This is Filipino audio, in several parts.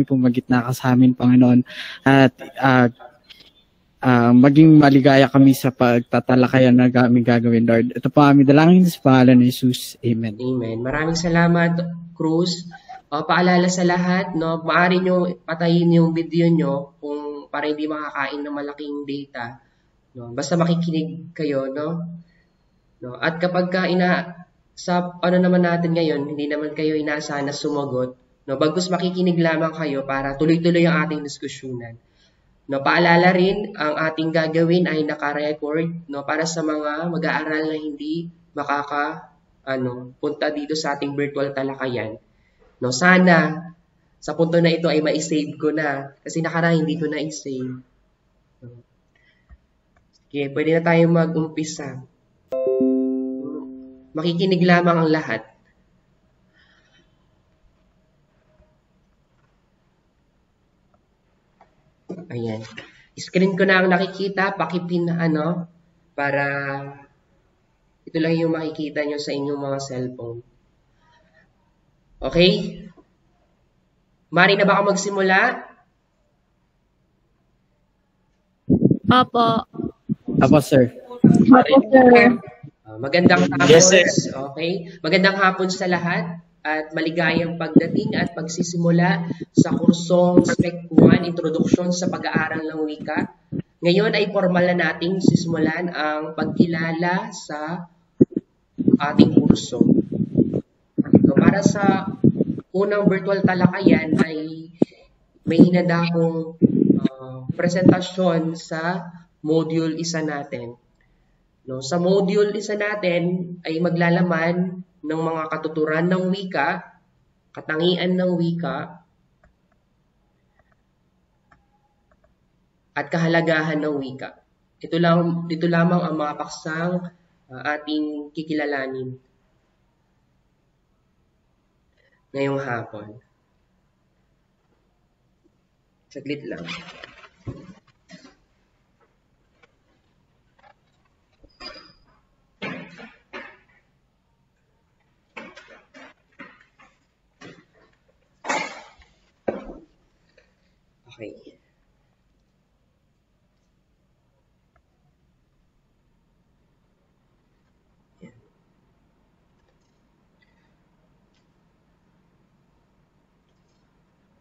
po magitna ka sa amin, Panginoon. At maging maligaya kami sa pagtatalakayan na aming gagawin, Lord. Ito po aming dalangin sa pangalan ni Jesus. Amen. Amen. Maraming salamat, Cruz. Paalala sa lahat, no, maaari nyo patayin yung video nyo kung para hindi makakain ng malaking data. No? Basta makikinig kayo, no? No? At kapag sa ano naman natin ngayon, hindi naman kayo inaasahan na sumagot, no? Bagkus makikinig lamang kayo para tuloy-tuloy ang ating diskusyonan. No, paalala rin, ang ating gagawin ay naka-record, no, para sa mga mag-aaral na hindi punta dito sa ating virtual talakayan. No, sana sa punto na ito ay ma-save ko na kasi nakaraan hindi ko na i-save. Okay, pwede na tayong mag-umpisa. Makikinig lamang ang lahat. Ayan. Screen ko na ang nakikita, pakipin na para ito lang yung makikita nyo sa inyong mga cellphone. Okay? Mari na ba ako magsimula? Opo. Apo, sir. Opo, sir. Magandang hapon. Yes, sir. Okay? Magandang hapon sa lahat at maligayang pagdating at pagsisimula sa kursong Spec 1, Introduction sa Pag-aaral ng Wika. Ngayon ay formal na nating sisimulan ang pagkilala sa ating kurso. So, para sa unang virtual talakayan ay may hinanda akong presentasyon sa module 1 natin. No, sa module 1 natin ay maglalaman ng mga katuturan ng wika, katangian ng wika, at kahalagahan ng wika. Ito lamang ang mga paksang ating kikilalanin ngayong hapon. Saglit lang. Okay.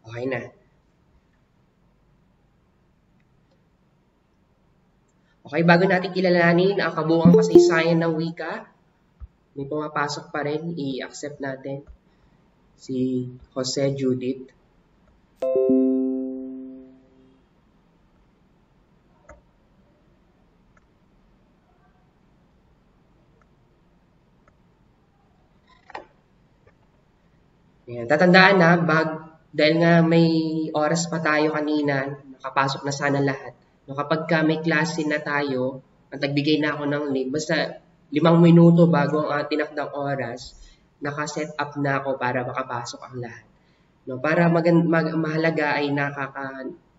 Okay na. Okay, bago natin kilalanin ang kabuuang kasaysayan ng wika, may pumapasok pa rin, i-accept natin si Jose Judith. Ayan, tatandaan na, dahil nga may oras pa tayo kanina, nakapasok na sana lahat. No, kapag may klase na tayo, at nagbigay na ako ng link, basta 5 minuto bago ang tinakdang oras, nakaset up na ako para makapasok ang lahat. No, para mahalaga ay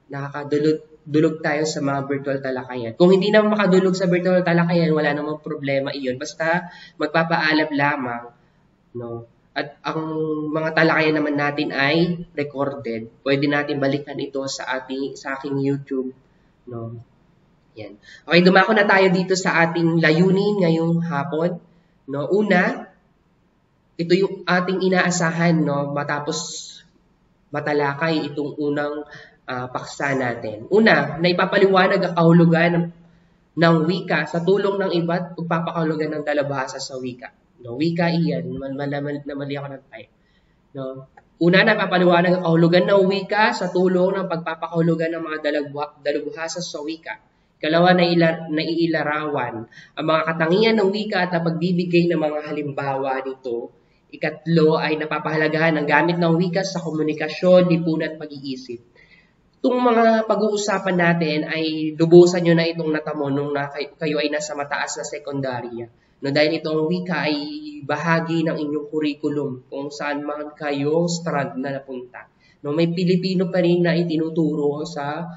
nakakadulog tayo sa mga virtual talakayan. Kung hindi naman makadulog sa virtual talakayan, wala namang problema iyon. Basta magpapaalam lamang, no? At ang mga talakayan naman natin ay recorded. Pwede natin balikan ito sa aking YouTube, no? Yan. Okay, dumako na tayo dito sa ating layunin ngayong hapon, no? Una, ito yung ating inaasahan, no, matapos matalakay itong unang paksa natin. Una, na ipapaliwanag ang kahulugan ng wika sa tulong ng iba't pagpapakahulugan ng dalubhasa sa wika. No, wika iyan, namali ako ng type. No? Una, napapaliwanag ang kahulugan ng wika sa tulong ng pagpapakahulugan ng mga dalubhasa sa wika. Ikalawa, naiilarawan ang mga katangian ng wika at ang pagbibigay ng mga halimbawa nito. Ikatlo ay napapahalagahan ang gamit ng wika sa komunikasyon, lipunan at pag-iisip. Itong mga pag-uusapan natin ay lubusan nyo na itong natamo nung kayo ay nasa mataas na sekundarya. No, dahil itong wika ay bahagi ng inyong curriculum kung saan man kayo strand na napunta. No, may Pilipino pa rin na itinuturo sa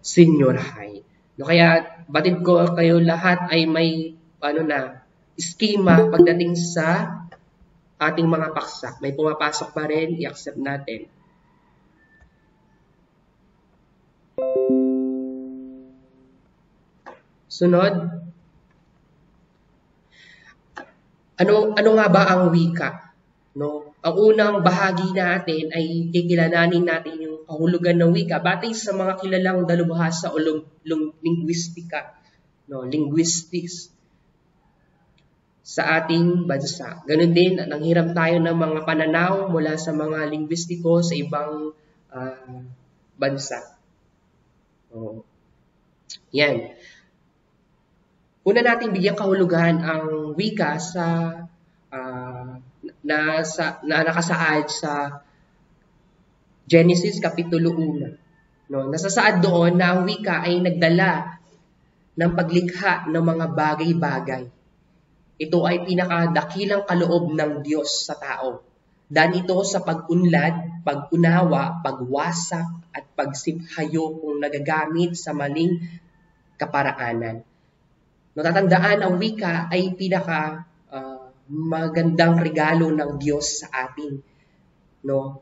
senior high. No, kaya batid ko kayo lahat ay may schema pagdating sa ating mga paksa. May pumapasok pa rin, i-accept natin. Sunod, ano nga ba ang wika? No? Ang unang bahagi natin ay kikilalanin natin yung kahulugan ng wika batay sa mga kilalang dalubhasa o linguistika, no? Linguistics sa ating bansa. Ganun din, nanghiram tayo ng mga pananaw mula sa mga linguistiko sa ibang bansa. Oh. Yan. Una natin bigyan kahulugan ang wika na nakasaad sa Genesis Kapitulo 1. No, nasasaad doon na ang wika ay nagdala ng paglikha ng mga bagay-bagay. Ito ay pinakadakilang kaloob ng Diyos sa tao. Dahil ito sa pag-unlad, pag-unawa, pagwasak, at pagsiphayo kung nagagamit sa maling kaparaanan. Natatandaan ang wika ay pinaka magandang regalo ng Diyos sa atin. No?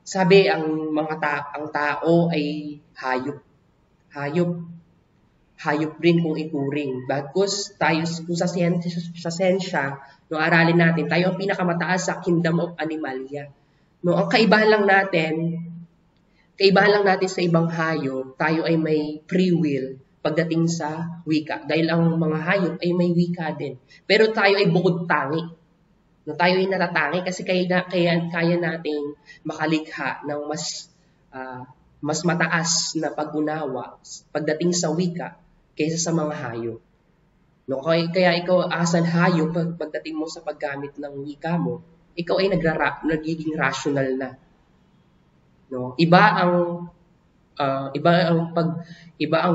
Sabi ang tao ay hayop. Hayop rin kung ituring. Bagkus tayo kung sa siyensya, no, aralin natin, tayo ang pinakamataas sa kingdom of animalia. No, ang kaibahan lang natin sa ibang hayop, tayo ay may free will pagdating sa wika. Dahil ang mga hayop ay may wika din. Pero tayo ay bukod tangi. No, tayo ay natatangi kasi kaya nating makalikha ng mas mataas na pag-unawa pagdating sa wika kaysa sa mga hayop. No, kaya ikaw as an hayop, pagdating mo sa paggamit ng wika mo, ikaw ay nagiging rational na. No, iba ang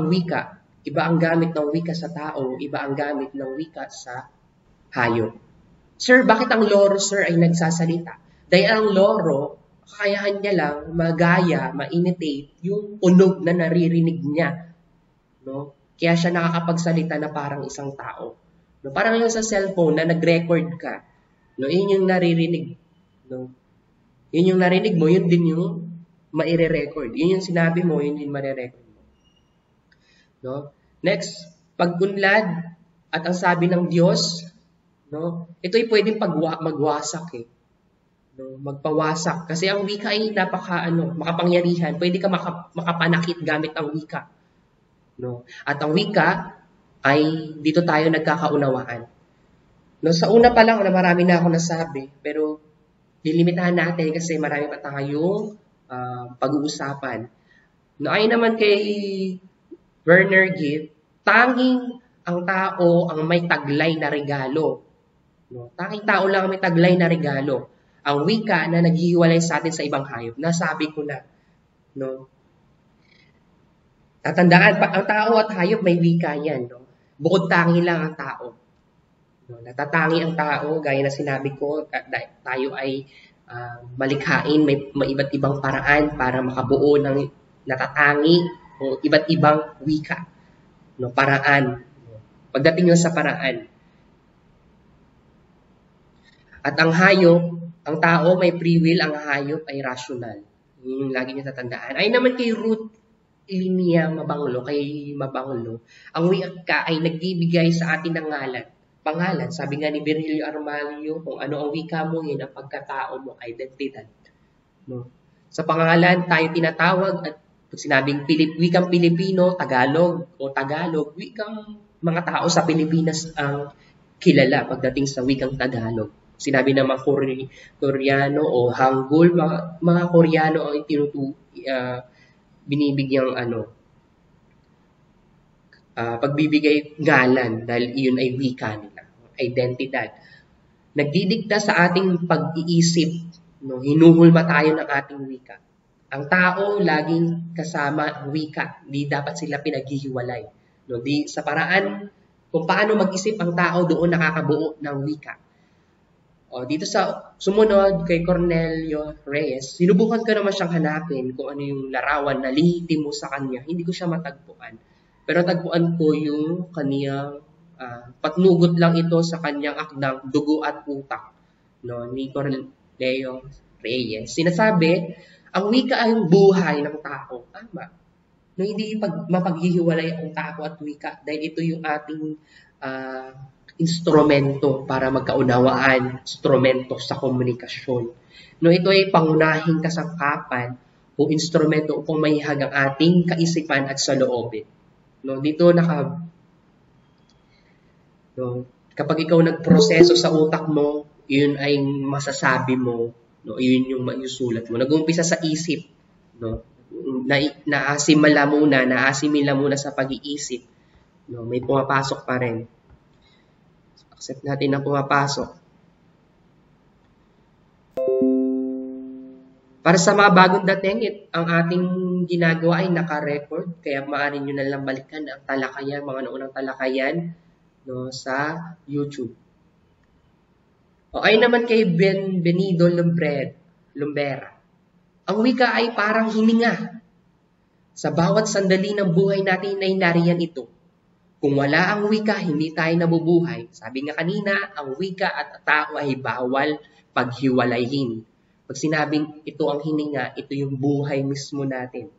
wika, iba ang gamit ng wika sa tao, iba ang gamit ng wika sa hayop. Sir, bakit ang loro, sir, ay nagsasalita? Dahil ang loro, kakayahan niya lang magaya, ma-imitate yung tunog na naririnig niya. No? Kaya siya nakakapagsalita na parang isang tao. No? Parang yung sa cellphone na nag-record ka. No? Yun yung naririnig. No? Yun yung narinig mo, yun din yung maire-record. Yun yung sinabi mo, yun yung maire-record mo. No? Next, pag-unlad at ang sabi ng Diyos, no? Ito ay pwedeng magwasak eh. No? Magpawasak. Kasi ang wika ay makapangyarihan. Pwede ka makapanakit gamit ang wika. No? At ang wika ay dito tayo nagkakaunawaan. No? Sa una pa lang na marami na ako nasabi, pero lilimitahan natin kasi marami pa tayong pag-uusapan. No, ay naman kay Werner Gitt, tanging ang tao ang may taglay na regalo. No, tanging tao lang ang may taglay na regalo. Ang wika na naghihiwalay sa atin sa ibang hayop. Nasabi ko na. No? Tatandaan, ang tao at hayop may wika yan. No? Bukod tangi lang ang tao. No, natatangi ang tao, gaya na sinabi ko, tayo ay malikhain, may iba't ibang paraan para makabuo ng natatangi o iba't ibang wika. No, paraan. Pagdating nyo sa paraan. At ang hayop, ang tao may free will, ang hayop ay rational. Yun yung lagi nyo tatandaan. Ay naman kay Ruth Linnea Mabanglo, ang wika ay nagbibigay sa atin ng pangalan. Sabi nga ni Virgilio Armalio, kung ano ang wika mo, yun ang pagkatao mo, identidad. No? Sa pangalan, tayo tinatawag at pag sinabing wikang Pilipino, Tagalog, wikang mga tao sa Pilipinas ang kilala pagdating sa wikang Tagalog. Sinabi ng mga Koreano o Hangul, mga Koreano ang binibigyang pagbibigay ngalan dahil iyon ay wika nila, identidad. Nagdidikta sa ating pag-iisip, no? Hinuhulma tayo ng ating wika. Ang tao laging kasama ang wika, di dapat sila pinaghihiwalay. No? Sa paraan kung paano mag-isip ang tao, doon nakakabuo ng wika. O, dito sa sumunod kay Cornelio Reyes, sinubukan ko naman siyang hanapin kung ano yung larawan na lihitimo sa kanya. Hindi ko siya matagpuan. Pero tagpuan ko yung kaniyang patnugot lang ito sa kanyang akdang Dugo at Utak, no, ni Cornelio Reyes. Sinasabi, ang wika ay buhay ng tao. Tama. No, hindi mapaghihiwalay ang tao at wika dahil ito yung ating instrumento para magkaunawaan, instrumento sa komunikasyon. No, ito ay pangunahing kasangkapan o instrumento upang maihag ang ating kaisipan at saloobin. No, dito kapag ikaw nagproseso sa utak mo, yun ay masasabi mo, no, yun yung masusulat mo. Nag-uumpisa sa isip, no? Naasimila muna sa pag-iisip. No, may pumapasok pa rin. Accept natin na pumapasok. Para sa mga bagong dating, ang ating ginagawa ay naka-record, kaya maaari nyo na lang balikan ang talakayan, mga naunang talakayan, no, sa YouTube. O ay naman kay Benito Lumbera. Ang wika ay parang hininga. Sa bawat sandali ng buhay natin ay nariyan ito. Kung wala ang wika, hindi tayo nabubuhay. Sabi nga kanina, ang wika at tao ay bawal paghiwalayin. Pag sinabing ito ang hininga, ito yung buhay mismo natin.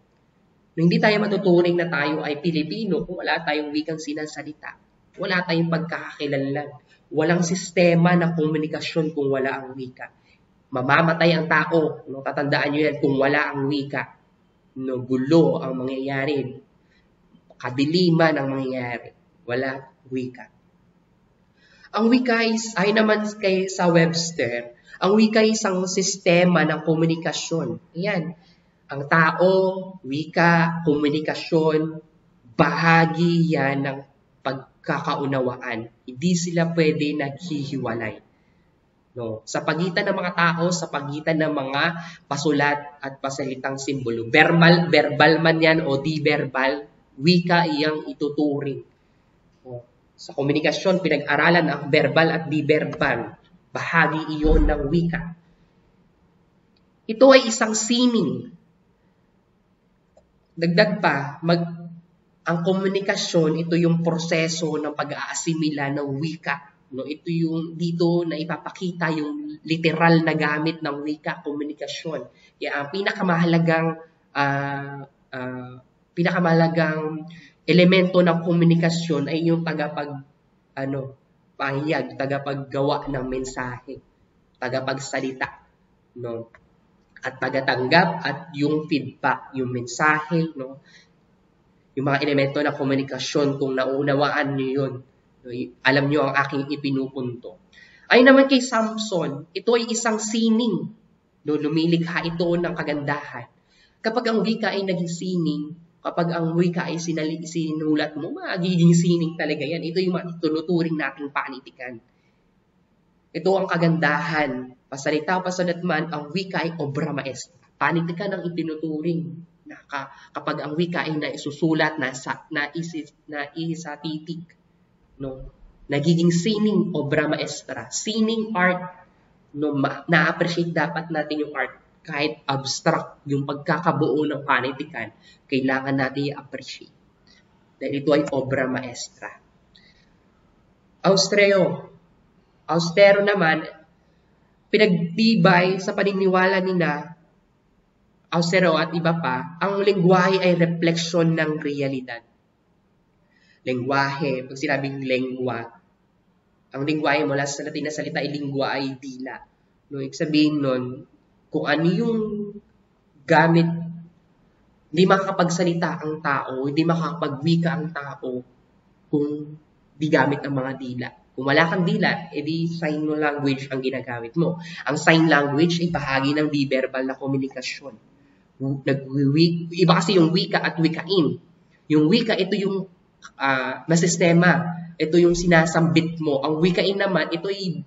Hindi tayo matuturing na tayo ay Pilipino kung wala tayong wikang sinasalita. Wala tayong pagkakakilanlan. Walang sistema ng komunikasyon kung wala ang wika. Mamamatay ang tao. No, tatandaan nyo yan kung wala ang wika. No, gulo ang mangyayari. Kadiliman ang mangyayari. Wala wika. Ang wika ay naman sa Webster, ang wika ay isang sistema ng komunikasyon. Ayan. Ang tao, wika, komunikasyon, bahagi yan ng pagkakaunawaan. Hindi sila pwede naghihiwalay. No, sa pagitan ng mga tao, sa pagitan ng mga pasulat at pasalitang simbolo. Verbal man yan o di-verbal, wika iyang ituturing. No, sa komunikasyon, pinag-aralan ang verbal at di-verbal. Bahagi iyon ng wika. Ito ay isang sining. Dagdag pa, ang komunikasyon, ito yung proseso ng pag-aasimila ng wika. No, ito yung dito na ipapakita yung literal na gamit ng wika, komunikasyon. Kaya ang pinakamahalagang elemento ng komunikasyon ay yung pahayag, tagapaggawa ng mensahe, tagapagsalita, no? At tagatanggap at yung feedback, yung mensahe, no? Yung mga elemento ng komunikasyon, kung naunawaan niyo yun, alam nyo ang aking ipinupunto. Ay naman kay Samson, ito ay isang sining. No, lumilikha ito ng kagandahan. Kapag ang wika ay naging sining, kapag ang wika ay sinulat mo, magiging sining talaga yan. Ito yung matuturing nating panitikan. Ito ang kagandahan. Pasalita o pasulat man, ang wika ay obra maestra. Panitikan ang itinuturing. Kapag ang wika ay naisusulat, naisatitik, no, nagiging sining obra maestra. Sining art, no, na-appreciate dapat natin yung art. Kahit abstract yung pagkakabuo ng panitikan, kailangan natin i-appreciate. Dahil ito ay obra maestra. Austero naman, pinagtibay sa paniniwala nila, Austero at iba pa, ang lengguwahe ay refleksyon ng realidad. Lengguwahe, pag sinabing lengwa, ang lengguwahe mula sa Latin na salita ay lingua ay dila. No, ibig sabihin nun, kung ano yung gamit, hindi makakapagsalita ang tao, hindi makakapagwika ang tao kung di gamit ang mga dila. Kung wala kang dila, edi sign language ang ginagamit mo. Ang sign language ay bahagi ng di-verbal na komunikasyon. Iba kasi yung wika at wikain. Yung wika, ito yung na sistema. Ito yung sinasambit mo. Ang wikain naman, ito yung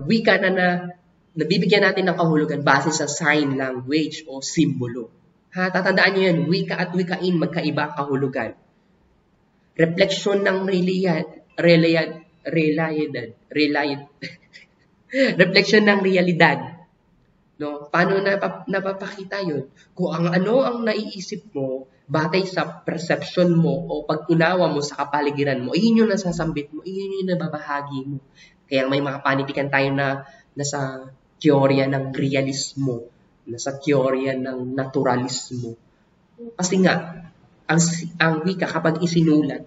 wika na nabibigyan natin ng kahulugan base sa sign language o simbolo. Tatandaan nyo yan, wika at wikain, magkaiba ang kahulugan. Refleksyon ng refleksyon ng realidad. No, paano napapakita 'yun? Kung ano ang naiisip mo batay sa perception mo o pag-unawa mo sa kapaligiran mo, iyon yung nasasambit mo, iyon yung nababahagi mo. Kaya may mga panitikan tayo na nasa teorya ng realismo, Nasa teorya ng naturalismo. Kasi nga, ang wika kapag isinulat,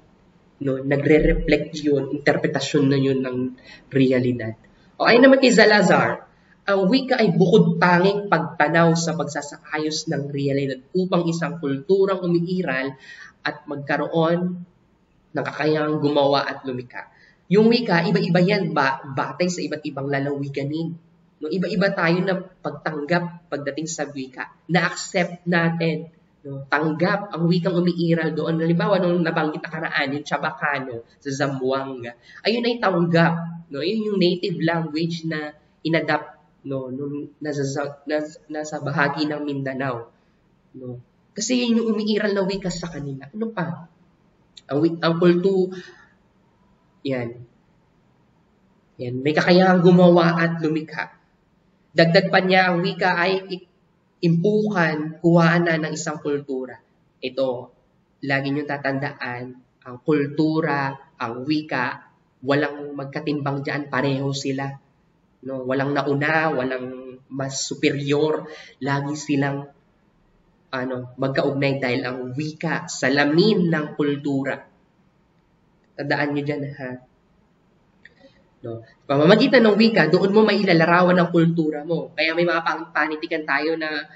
no, nagre-reflect yun, interpretasyon na yun ng realidad. O ay naman kay Salazar, ang wika ay bukod tanging pagtanaw sa pagsasayos ng realidad upang isang kulturang umiiral at magkaroon ng kakayahang gumawa at lumika. Yung wika, iba-iba yan batay sa iba't ibang lalawiganin. No, iba-iba tayo na pagtanggap pagdating sa wika. Na-accept natin. No, tanggap ang wikang umiiral doon. Halimbawa, nung nabanggit na karaan, yung Chabacano sa Zamboanga. Ayun ay tanggap. No, yun yung native language na inadapt, no, nung nasa bahagi ng Mindanao. No. Kasi yun yung umiiral na wika sa kanila. Ano pa? Ang kulto, yan, may kakayahang gumawa at lumikha. Dagdag pa niya, ang wika ay impukan, kuhaanan ng isang kultura. Ito, lagi niyong tatandaan, ang kultura, ang wika, walang magkatimbang dyan, pareho sila. No, walang nauna, walang mas superior, lagi silang magkaugnay dahil ang wika, salamin ng kultura. Tandaan niyo dyan, ha? No. Pamamagitan ng wika, doon mo mailalarawan ang kultura mo. Kaya may mga panitikan tayo na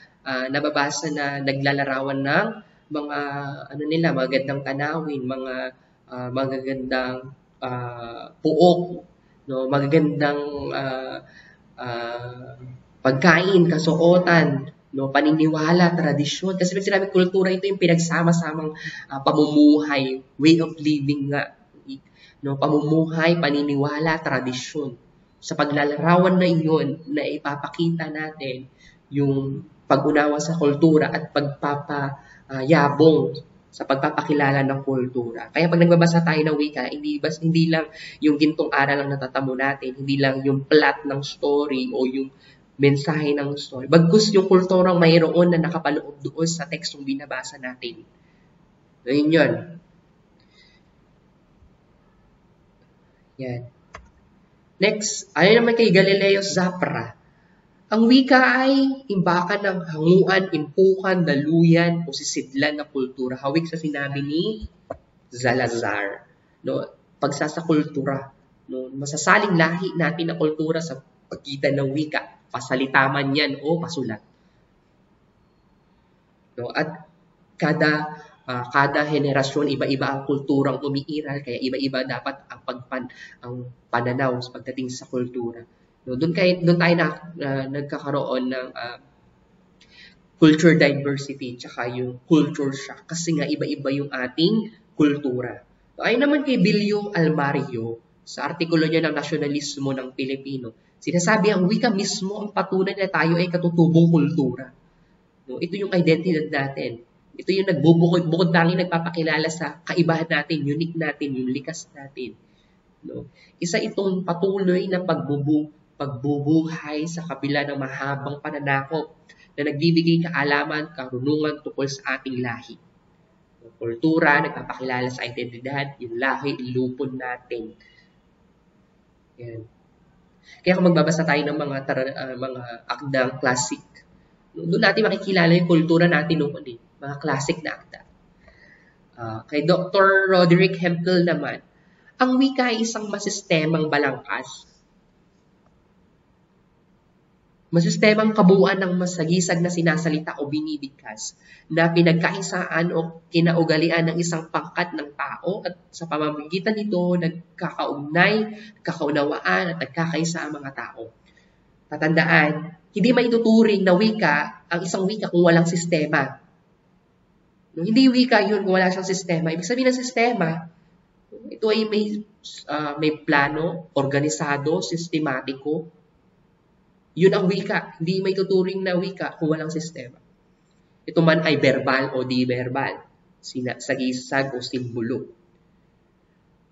nababasa na naglalarawan ng mga magagandang tanawin, mga magagandang puok, no, magagandang pagkain, kasuotan, no, paniniwala, tradisyon. Kasi pag sinabi kultura, ito yung pinagsama-samang pamumuhay, way of living nga. No, pamumuhay, paniniwala, tradisyon. Sa paglalarawan na iyon, na ipapakita natin yung pag-unawa sa kultura at pagpapayabong sa pagpapakilala ng kultura. Kaya pag nagbabasa tayo ng wika, hindi lang yung gintong aral ang natatamo natin, hindi lang yung plot ng story o yung mensahe ng story. Bagkus yung kulturang mayroon na nakapaloob doon sa tekstong binabasa natin. Ayun yun. Yan. Next, ayon naman kay Galileo Zapra, ang wika ay imbakan ng hanguan, impukan, daluyan o sisidlan ng kultura. Hawik sa sinabi ni Salazar. No, pagsasakultura. No, masasaling lahi natin na kultura sa pagitan ng wika. Pasalita man yan o pasulat. No, at kada henerasyon, iba-iba ang kulturang umiiral, kaya iba-iba dapat ang pananaw sa pagdating sa kultura. No, doon tayo nagkakaroon ng culture diversity, tsaka yung culture shock, kasi nga iba-iba yung ating kultura. So, ayon naman kay Bilio Almario, sa artikulo niya ng Nasyonalismo ng Pilipino, sinasabi ang wika mismo ang patunay na tayo ay katutubong kultura. No, ito yung identidad natin. Ito yung bukod tanging nagpapakilala sa kaibahan natin, unique natin, yung likas natin. No? Isa itong patuloy na pagbubuhay sa kabila ng mahabang pananakop na nagbibigay kaalaman, karunungan tungkol sa ating lahi. Yung kultura, nagpapakilala sa identidad, yung lahi, ilupon natin. Yan. Kaya kung magbabasa tayo ng mga akdang classic, doon natin makikilala yung kultura natin noon mga classic na akda. Kay Dr. Roderick Hempel naman, ang wika ay isang masistemang balangkas. Masistemang kabuuan ng masagisag na sinasalita o binibigkas na pinagkaisaan o kinaugalian ng isang pangkat ng tao at sa pamamagitan nito nagkakaugnay, nagkakaunawaan at nagkakaisa ang mga tao. Tatandaan, hindi maituturing na wika ang isang wika kung walang sistema. No, hindi wika yun kung wala siyang sistema. Ibig sabihin ng sistema, ito ay may plano, organisado, sistematiko. Yun ang wika. Hindi maituturing na wika kung walang sistema. Ito man ay verbal o di-verbal, sagisag o simbolo.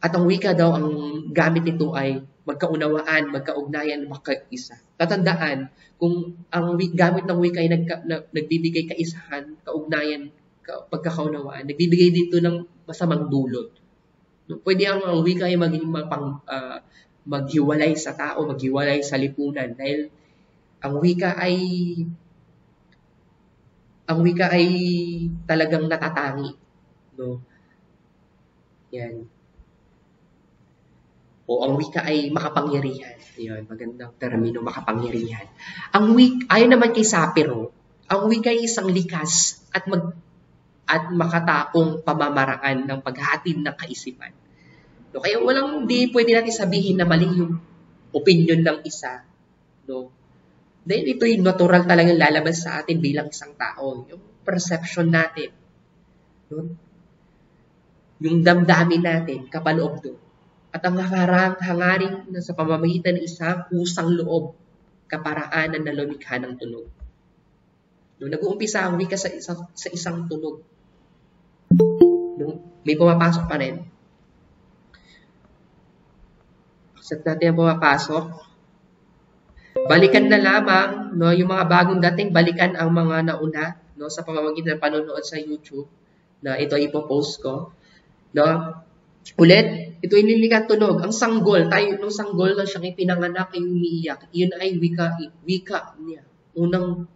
At ang wika daw, ang gamit nito ay magkaunawaan, magkaugnayan, magkaisa. Tatandaan, kung ang gamit ng wika ay nagbibigay kaisahan, kaugnayan, pagkakaunawaan, nagbibigay dito ng masamang dulot. Pwede ang wika ay maging maghiwalay sa tao, maghiwalay sa lipunan dahil ang wika ay ang wika ay talagang natatangi. No? Yan. O ang wika ay makapangyarihan. Yan, magandang termino, makapangyarihan. Ayon naman kay Sapiro, ang wika ay isang likas at makataong pamamaraan ng paghatid ng kaisipan. No, kaya di pwede natin sabihin na mali yung opinion ng isa. No? Dahil ito'y natural talagang lalabas sa atin bilang isang tao. Yung perception natin. No? Yung damdamin natin, kapaloob doon. At ang hangaring na sa pamamagitan ng isang kusang loob, kaparaanan na lumikha ng tunog. No, nag-uumpisa ang wika sa isang tunog. No, may pumapasok pa rin. Accept natin ang pumapasok. Balikan na lamang, no, yung mga bagong dating, balikan ang mga nauna, no, sa pamamagitan ng panonood sa YouTube, na ito ipopost ko. No? Ulit, ito inilikang tunog. Ang sanggol, nung sanggol na siyang ipinanganak ay umiiyak. Yun ay wika niya. Unang,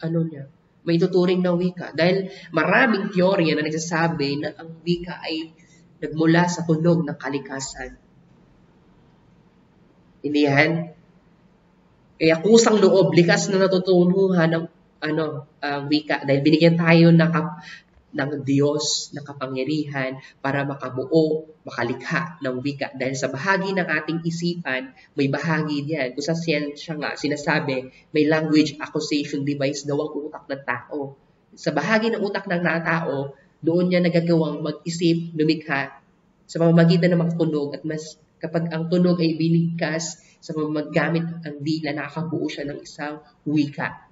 niya, may tuturing na wika. Dahil maraming teorya na nagsasabi na ang wika ay nagmula sa tunog ng kalikasan. Hindi yan? Kaya kusang loob, likas na natutunuhan ng wika. Dahil binigyan tayo ng Diyos na kapangyarihan para makabuo, makalikha ng wika. Dahil sa bahagi ng ating isipan, may bahagi diyan. Kung sa siyensya nga, sinasabi, may language acquisition device daw ang utak ng tao. Sa bahagi ng utak ng tao, doon niya nagagawang mag-isip, lumikha, sa pamamagitan ng mga tunog. At kapag ang tunog ay binigkas sa gamit ang dila, nakakabuo siya ng isang wika.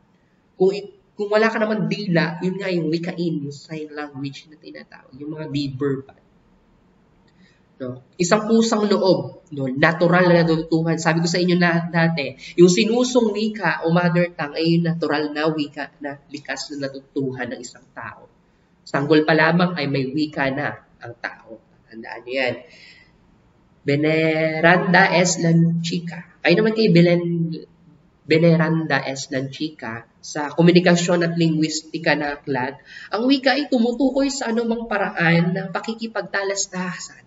Kung wala ka naman dila, yun nga yung wikain, yung sign language na tinatawag, yung mga di-verbal. No? Isang pusang loob, no? Natural na natutuhan. Sabi ko sa inyo na dati, yung sinusong wika o mother tongue ay yung natural na wika na likas na natutuhan ng isang tao. Sanggol pa lamang ay may wika na ang tao. Tandaan niyo yan. Veneranda es la chica. Ay naman kay Veneranda es la chica, sa komunikasyon at lingwistika na aklat, ang wika ay tumutukoy sa anumang paraan ng pakikipagtalastasan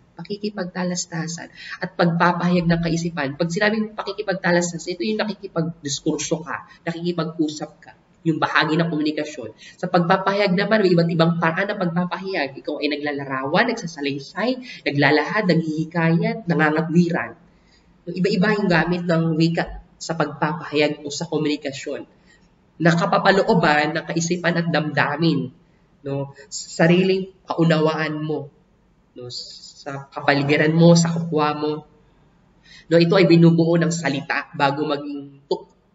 at pagpapahayag ng kaisipan. Pag sinabing pakikipagtalastasan, ito yung nakikipagdiskurso ka, nakikipag-usap ka, yung bahagi ng komunikasyon. Sa pagpapahayag naman, may iba't ibang paraan ng pagpapahayag. Ikaw ay naglalarawan, nagsasalaysay, naglalahad, naghihikayat, nangangatwiran. Iba-iba yung gamit ng wika sa pagpapahayag o sa komunikasyon. Nakapapalooban ng kaisipan at damdamin, no, sa sariling kaunawaan mo, no, sa kapaligiran mo, sa kapwa mo. No, ito ay binubuo ng salita bago maging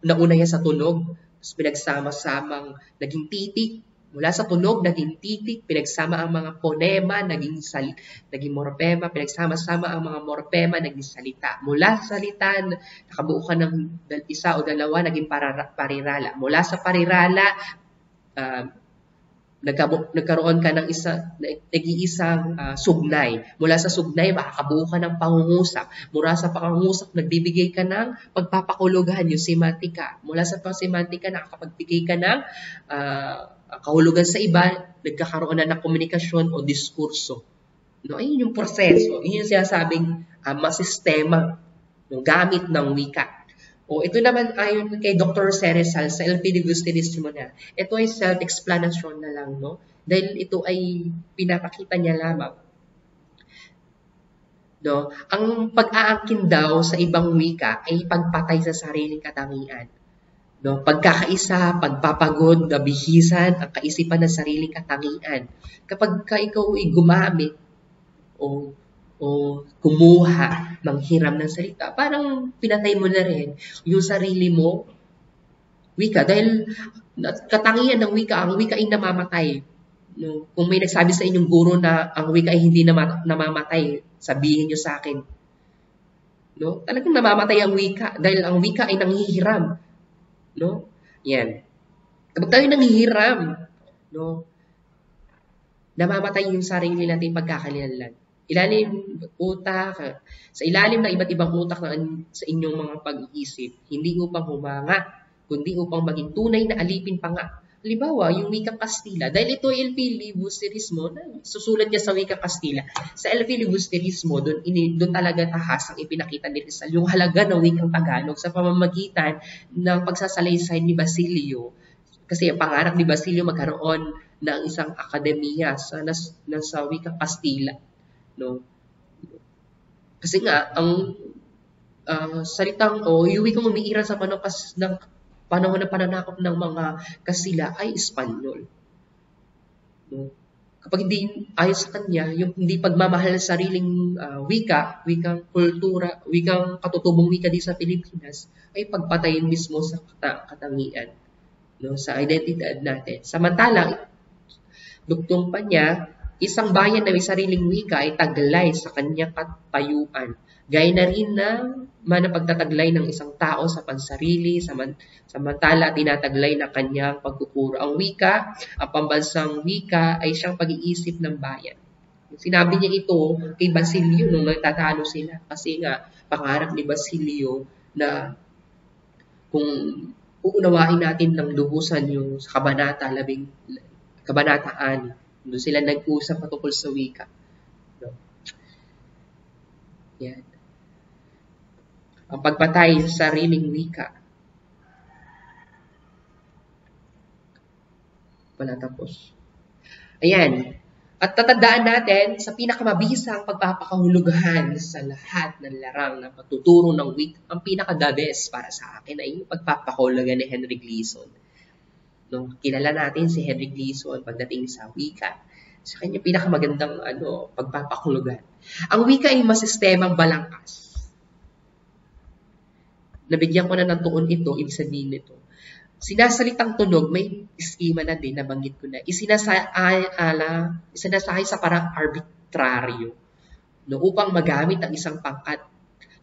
nauna yan sa tunog. Tapos pinagsama-samang naging titik. Mula sa tunog, naging titik, pinagsama ang mga ponema, naging morpema, pinagsama-sama ang mga morpema, naging salita. Mula sa salita, nakabuo ka ng isa o dalawa, naging parirala. Mula sa parirala, nagkaroon ka ng nag-iisang sugnay. Mula sa sugnay, makakabuo ka ng pangungusap. Mula sa pangungusap, nagbibigay ka ng pagpapakulugan, yung semantika. Mula sa semantika, nakakapagbigay ka ng kahulugan sa iba, nagkakaroon na ng komunikasyon o diskurso. No, ayun yung proseso. Yun yung sinasabing masistema, no, gamit ng wika. O ito naman ayon kay Dr. Ceresal sa LP Divustionismo na, ito ay self-explanation na lang, no? Dahil ito ay pinapakita niya lamang. No? Ang pag-aangkin daw sa ibang wika ay pagpatay sa sariling katangian. No, pagkakaisa, pagpapagod, nabihisan ang kaisipan ng sariling katangian. Kapag ikaw ay gumamit o kumuha ng hiram ng salita, parang pinatay mo na rin yung sarili mo, wika. Dahil katangian ng wika, ang wika ay namamatay. No, kung may nagsabi sa inyong guro na ang wika ay hindi namamatay, sabihin nyo sa akin. No, talagang namamatay ang wika dahil ang wika ay nanghihiram. No? Yan. Kapag tayo nanghihiram, no, namamatay yung sarili natin pagkakalinlan. Sa ilalim ng iba't ibang utak sa inyong mga pag-iisip, hindi upang humanga, kundi upang maging tunay na alipin pa nga. halimbawa, yung wikang Kastila, dahil ito ay El Filibusterismo, susulat niya sa wikang Kastila. Sa El Filibusterismo, doon talaga tahas ang ipinakita ni Rizal, yung halaga ng wikang Tagalog sa pamamagitan ng pagsasalaysay ni Basilio. Kasi ang pangarap ni Basilio magkaroon ng isang akademiya sa wikang Kastila. No? Kasi nga, ang salitang yung wikang umiiral sa panahon ng pananakop ng mga Kastila ay Espanyol. No? Kapag hindi ayon sa kanya, yung hindi pagmamahal sa sariling wikang kultura, wikang katutubong wika din sa Pilipinas, ay pagpatayin mismo sa katangian, no? Sa identidad natin. Samantalang, dugtong pa niya, isang bayan na may sariling wika ay taglay sa kanyang katayuan. Gaya na rin na manapagtataglay ng isang tao sa pansarili, samantala tinataglay na kanyang pagkukuro. Ang wika, ang pambansang wika, ay siyang pag-iisip ng bayan. Sinabi niya ito kay Basilio nung nagtatalo sila. Kasi nga, pangarap ni Basilio na kung uunawain natin ng lubusan yung sa Kabanata 6, doon sila nag-usap patungkol sa wika. No? Yan. Ang pagpatay sa sariling wika. Wala tapos. Ayan. At tatandaan natin sa pinakamabisang pagpapakahulugan sa lahat ng larang na pagtuturo ng wika, ang pinaka-the best para sa akin ay yung pagpapakahulugan ni Henry Gleason. No, kilala natin si Henry Gleason pagdating sa wika. Sa kanya pinakamagandang pagpapakahulugan. Ang wika ay masistemang balangkas. Nabigyan ko na ng tuon ito, ibig sabihin nito. Sinasalitang tunog, may eskema na din, nabanggit ko na. Isinasakay sa parang arbitraryo. No, upang magamit ang isang pangkat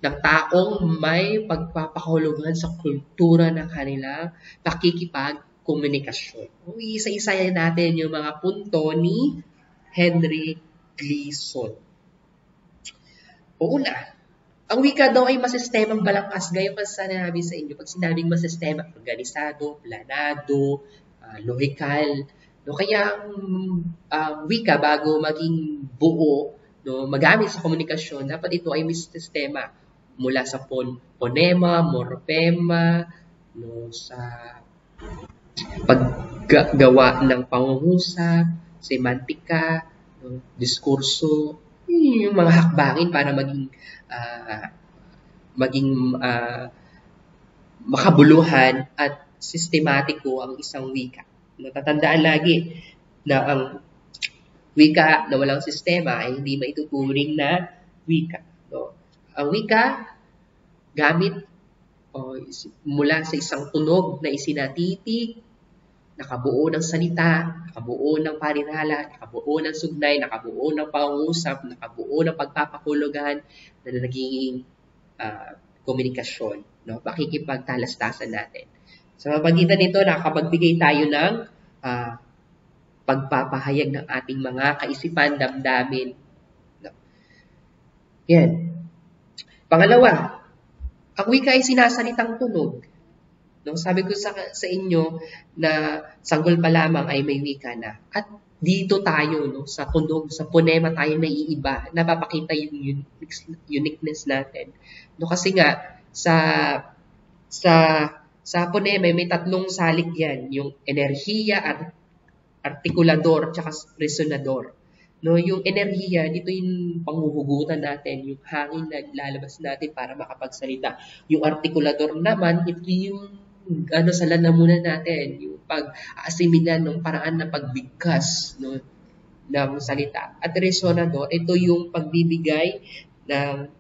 ng taong may pagpapakahulugan sa kultura ng kanilang pakikipagkomunikasyon. Isa-isa natin yung mga punto ni Henry Gleason. Una, ang wika daw ay masistemang balangkas. Gaya pa sinabi sa inyo, pag sinabing masistema, organisado, planado, lohikal. No, kaya ang wika bago maging buo, no, magamit sa komunikasyon, dapat ito ay may sistema mula sa phonema, morphema, no, sa paggawa ng pangungusap, semantika, no, diskurso, yung mga hakbangin para maging makabuluhan at sistematiko ang isang wika. Natatandaan lagi na ang wika na walang sistema ay hindi maituturing na wika. No? Ang wika gamit mula sa isang tunog na isinatitig, nakabuo ng salita, nakabuo ng parirala, nakabuo ng sugnay, nakabuo ng pangungusap, nakabuo ng pagpapahulugan na nagiging komunikasyon, no? Pakikipagtalastasan natin. Sa pagitan nito, nakapagbigay tayo ng pagpapahayag ng ating mga kaisipan, damdamin. No? Yan. Pangalawa, ang wika ay sinasalitang tunog. No, sabi ko sa inyo na sanggol pa lamang ay may wika na. At dito tayo, no, sa tunog, sa phonema tayo naiiba, napapakita yung uniqueness natin. No, kasi nga sa phonema may tatlong salik yan, yung enerhiya, artikulador, tsaka resonador. No, yung enerhiya, dito yung panghuhugutan natin, yung hangin na lalabas natin para makapagsalita. Yung artikulador naman, ito yung sa lalamunan natin, yung pag-asimila ng paraan na pagbigkas, no, ng salita. At resonador, ito yung pagbibigay ng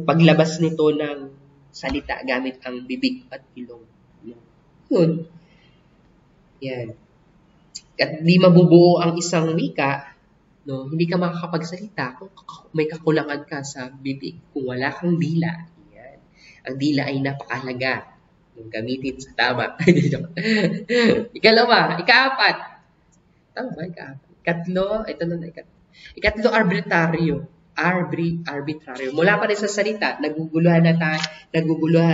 paglabas nito ng salita gamit ang bibig at ilong. Yun. Yan. At di mabubuo ang isang wika, no, hindi ka makakapagsalita kung may kakulangan ka sa bibig, kung wala kang dila. Yan. Ang dila ay napakahalaga nung gamitin sa tama. Ikaapat. Tama ba? Ikatlo, ito na ikatlo, arbitraryo. Arbitraryo. Mula pa rin sa salita, naguguluhan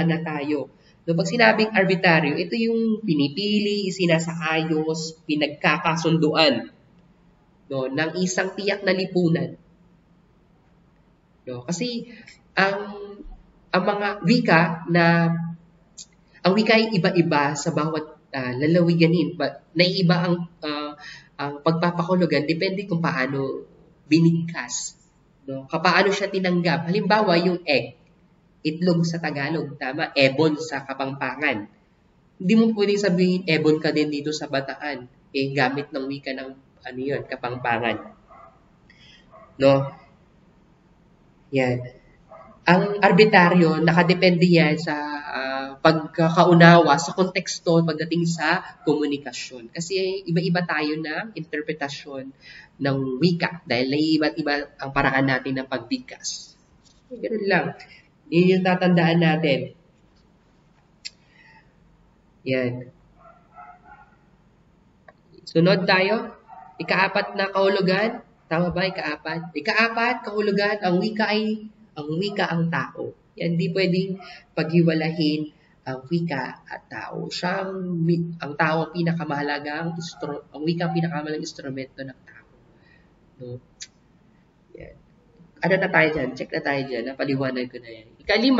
na tayo. No, pag sinabing arbitraryo, ito yung pinipili, isinasaayos, pinagkakasunduan, no, ng isang tiyak na lipunan. No, kasi ang mga wika ay iba-iba sa bawat lalawiganin. Naiiba ang pagpapahulugan depende kung paano binigkas. No? Paano siya tinanggap. Halimbawa, yung egg, itlog sa Tagalog, tama? Ebon sa Kapampangan. Hindi mo pwedeng sabihin, ebon ka din dito sa Bataan. Gamit ng wika ng Kapampangan. No? Yan. Ang arbitraryo, nakadepende yan sa pagkakaunawa, sa konteksto pagdating sa komunikasyon. Kasi iba-iba tayo ng interpretasyon ng wika dahil naiiba't-iba ang paraan natin ng pagbigkas. Ganun lang. Yun yung tatandaan natin. Yan. Sunod tayo. Ika-4 na kahulugan. Tama ba? Ika-4, kahulugan, ang wika ang tao. Yan, di pwedeng paghiwalahin ang wika at tao. Ang tao ang pinakamahalagang instrumento ng tao. No? Yan. Ano na tayo dyan? Check na tayo dyan. Napaliwanag ko na yan. Ika-5,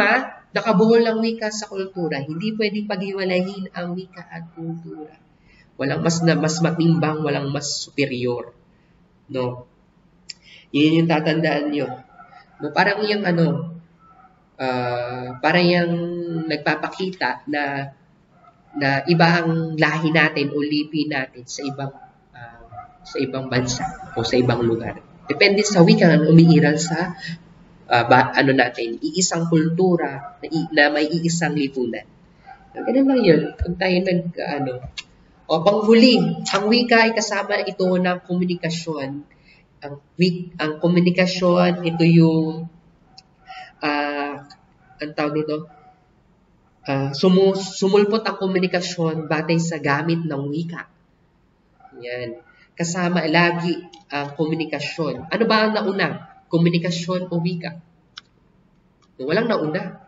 nakabuhol ang wika sa kultura. Hindi pwedeng paghiwalahin ang wika at kultura. Walang mas matimbang, walang mas superior. No? Yun yung tatandaan nyo. No, parang yung parang yung nagpapakita na iba ang lahi natin o lipi natin sa ibang bansa o sa ibang lugar. Depende sa wika na umiiral sa natin, iisang kultura na may iisang lipunan. Ganun lang yun. Pag tayo panghuli, ang wika ay kasama ito ng komunikasyon. Ang komunikasyon, ito yung ang tawag nito, sumulpot ang komunikasyon batay sa gamit ng wika. Yan. Kasama lagi ang komunikasyon. Ano ba ang nauna? Komunikasyon o wika? Walang nauna.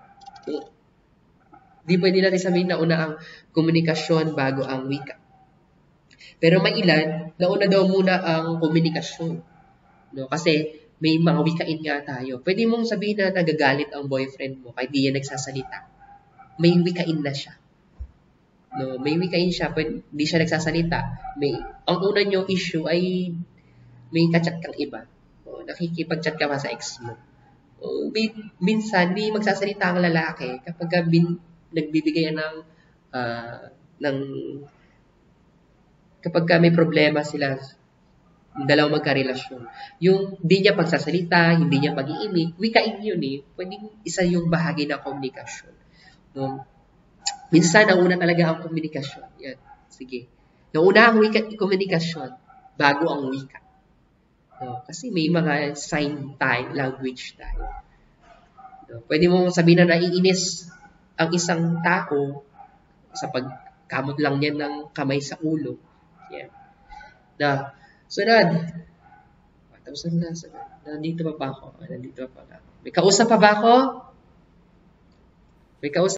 Di pwede natin sabihin nauna ang komunikasyon bago ang wika. Pero may ilan, nauna daw muna ang komunikasyon. No? Kasi may mga wikain nga tayo. Pwede mong sabihin na nagagalit ang boyfriend mo kahit di yan nagsasalita. May wikain na siya. No? May wikain siya, di siya nagsasalita. Ang una nyo issue ay may kachat kang iba. O, nakikipag-chat ka pa sa ex mo. O, minsan, di magsasalita ang lalaki kapag nagbibigay ng kapag may problema sila, dalawang magkarelasyon. Yung hindi niya pagsasalita, hindi niya pag-iimik, wikain yun eh. Pwedeng isa yung bahagi ng komunikasyon. No? Minsan, nauna talaga ang komunikasyon. Yan. Sige. Nauna ang komunikasyon bago ang wika. No? Kasi may mga sign tayo, language tayo. No? Pwede mong sabihin na naiinis ang isang tao sa pagkamot lang niya ng kamay sa ulo. Yan. Na, sunod. Nandito pa ba ako? May kausap pa ba ako? May kausap